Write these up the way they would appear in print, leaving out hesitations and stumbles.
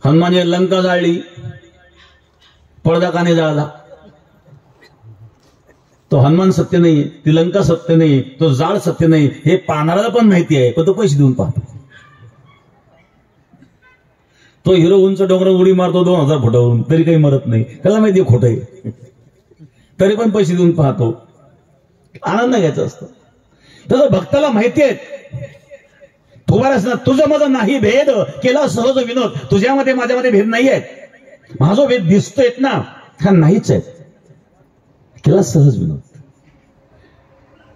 हनुमाने लंका जाळली, पडदा का नाही जाळला? तो हनुमान सत्य नाही, ती लंका सत्य नाही, तो जाळ सत्य नाही हे पाहणाऱ्याला पण माहिती आहे, पण तो पैसे देऊन पाहतो. तो हिरो उंच डोंगर उडी मारतो 2000 फुटावरून, तरी काही मरत नाही, त्याला माहिती खोट आहे, तरी पण पैसे देऊन पाहतो. आनंद घ्यायचा असतो. तसं भक्ताला माहिती आहे तुझं माझं नाही भेद, केला सहज विनोद. तुझ्यामध्ये माझ्यामध्ये भेद नाही आहे, माझा भेद दिसतोय ना, हा नाहीच आहे, केला सहज विनोद.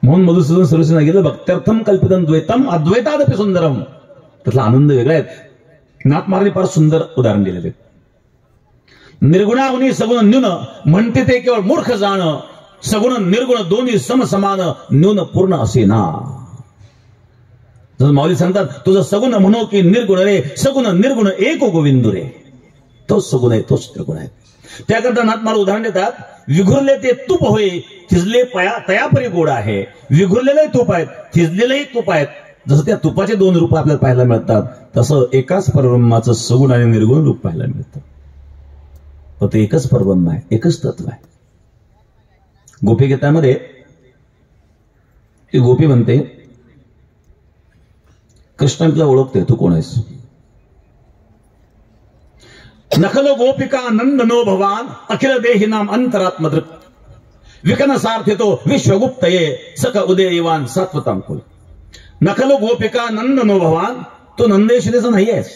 म्हणून मधुसूदन सरस्वतीने सांगितलं भक्त्यर्थम कल्पितम द्वैतम अद्वैतादपि सुंदरम. त्यातला आनंद वेगळा आहे. नाथ महाराज फार सुंदर उदाहरण दिलेले. निर्गुणावनी सगुण न्यून म्हणते ते केवळ मूर्ख जाण, सगुण निर्गुण दोन्ही समसमान न्यून पूर्ण असे ना. जसं माऊली सांगतात तुझं सगुण म्हणो की निर्गुण रे, सगुण निर्गुण एक गोविंदू रे. तोच सगुण आहे, तोच निर्गुण आहे. त्याकरता नाथ महाराज उदाहरण देतात, विघुरले ते तूप होय थिजले तयापरी गोड आहे. विघुरलेले तूप आहेत, थिजलेलेही तूप आहेत. जसं त्या तुपाचे 2 रूप आपल्याला पाहायला मिळतात, तसं एकाच परब्रह्माचं सगुण आणि निर्गुण रूप पाहायला मिळतं. पण ते एकच परब्रह्म आहे, एकच तत्व आहे. गोपी गीतामध्ये ती गोपी म्हणते, कृष्ण तुला ओळखते, तू कोण आहेस? नखलो गोपिका नंदनो भवान अखिल देहि नाम अंतरात्मदृक विकन सार्थितो विश्वगुप्तये सख उदयवान सात्वतांकुल. नखलो गोपिका नंदनो भवान, तू नंदेश्वरीचा नाही आहेस,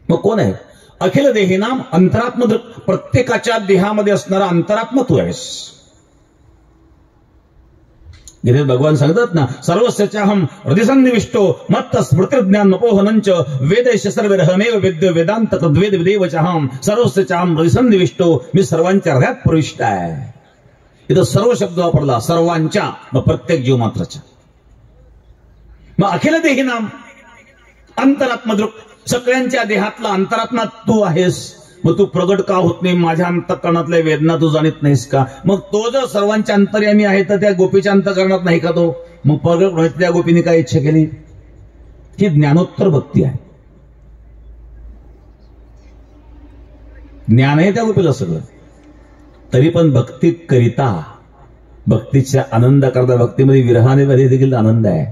मग कोण आहे? अखिल देहि नाम अंतरात्मदृक, प्रत्येकाच्या देहामध्ये असणारा अंतरात्मा तू आहेस. गीतेत भगवान सांगतात ना, सर्वस्यचाहम हृदयसन्निविष्टो मत्त स्मृतिज्ञान नपोहनंच वेदैश्य सर्वैरहमेव वेद्य वेदांत तद्वेद विदेवचाहम सर्वस्यचाहम हृदयसन्निविष्टो, मी सर्वांच्या हृदयात प्रविष्ट आहे. इथं सर्व शब्द वापरला, सर्वांच्या, मग प्रत्येक जीव मात्राच्या. मग अखिल देहि नाम अंतरात्मदृक, सगळ्यांच्या देहातला अंतरात्मा तू आहेस. मग तू प्रगट का होत नाही? माझ्या अंतःकरणातल्या वेदना तू जाणत नाहीस का? मग तो जर सर्वांच्या अंतर्यामी आहे तर त्या गोपीच्या अंतःकरणात नाही का तो? मग प्रगट होण्याची त्या गोपीने काय इच्छा केली? ही ज्ञानोत्तर भक्ती आहे. ज्ञान आहे त्या गोपीला सगळं, तरी पण भक्ती करिता, भक्तीच्या आनंद करता, भक्तीमध्ये विरहाने देखील आनंद आहे.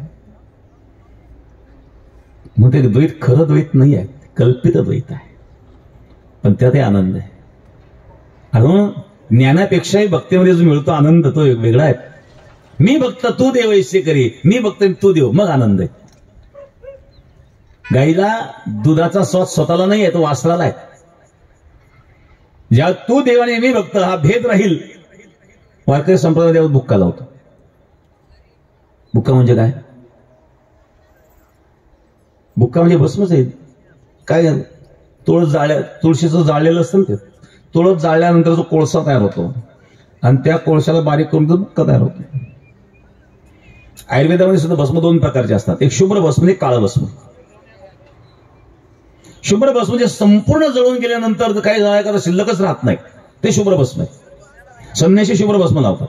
मग ते द्वैत खरं द्वैत नाही आहे, कल्पित द्वैत आहे, पण त्यात आनंद आहे. म्हणून ज्ञानापेक्षाही भक्तीमध्ये जो मिळतो आनंद तो वेगळा आहे. मी भक्त तू देव ऐसे करी, मी भक्त तू देव, मग आनंद आहे. गाईला दुधाचा स्वाद स्वतःला नाही आहे, तो वासराला आहे. ज्या तू देवाने मी भक्त हा भेद राहील, वारकरी संप्रदायावर बुक्का लावतो. बुक्का म्हणजे काय? बुक्का म्हणजे भस्मच आहे. काय तुळशीचं जाळलेलं असतं ना, ते तुळस जाळल्यानंतर जो कोळसा तयार होतो आणि त्या कोळशाला बारीक करून तो बुक्का तयार होतो. आयुर्वेदामध्ये सुद्धा भस्म 2 प्रकारचे असतात, एक शुभ्र भस्म, एक काळं भस्म. शुभ्र भस्म म्हणजे संपूर्ण जळून गेल्यानंतर काही जळायला शिल्लकच राहत नाही, ते शुभ्र भस्म आहे. संन्यासी शुभ्र भस्म लावतात,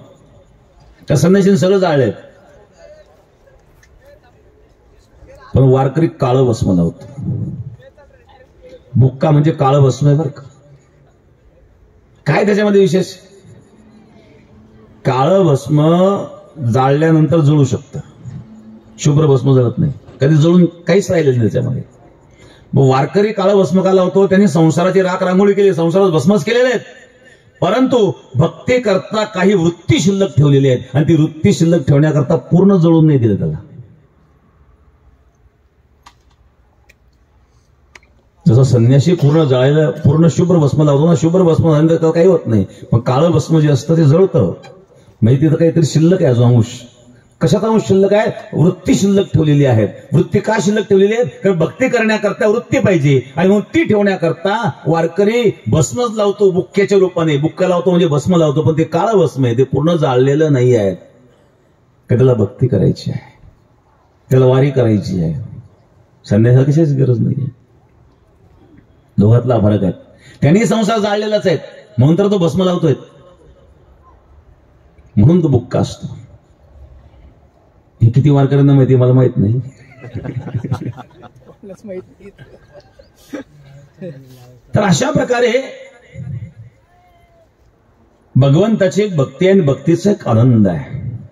त्या संन्यासीने सगळं जाळले. पण वारकरी काळं भस्म लावतो. बुक्का म्हणजे काळं भस्म आहे बरं का. काय त्याच्यामध्ये विशेष? काळं भस्म जाळल्यानंतर जळू शकतं, शुभ्र भस्म जळत नाही, कधी जळून काहीच राहिलेलं नाही त्याच्यामध्ये. मग वारकरी काळं भस्म का लावतो? त्यांनी संसाराची राख रांगोळी केली, संसारात भस्मच केलेले आहेत, परंतु भक्ती करता काही वृत्ती शिल्लक ठेवलेली आहेत आणि ती वृत्ती शिल्लक ठेवण्याकरता पूर्ण जळून नाही दिलं त्याला. जसं संन्यासी पूर्ण जाळायला पूर्ण शुभ्र भस्म लावतो ना, शुभ्र भस्म झाल्यानंतर काही होत नाही, पण काळं भस्म जे असतं ते जळतं. म्हणजे तिथं काहीतरी शिल्लक आहे, अजून अंश. कशात अंश शिल्लक आहे? वृत्ती शिल्लक ठेवलेली आहेत. वृत्ती का शिल्लक ठेवलेली आहेत? कारण भक्ती करण्याकरता वृत्ती पाहिजे, आणि मग ती ठेवण्याकरता वारकरी भस्मच लावतो बुक्क्याच्या रूपाने. बुक्का लावतो म्हणजे भस्म लावतो, पण ते काळं भस्म आहे, ते पूर्ण जाळलेलं नाही आहे. त्याला भक्ती करायची आहे, त्याला वारी करायची आहे. संन्यासाला कशाची गरज नाही. दोघातला फरक आहे. त्यांनी संसार जाळलेलाच आहे, म्हणून तर तो भस्म लावतोय, म्हणून तो बुक्का असतो. हे किती वारकऱ्यांना माहिती मला माहित नाही. तर अशा प्रकारे भगवंताची एक भक्ती आणि भक्तीचा एक आनंद आहे.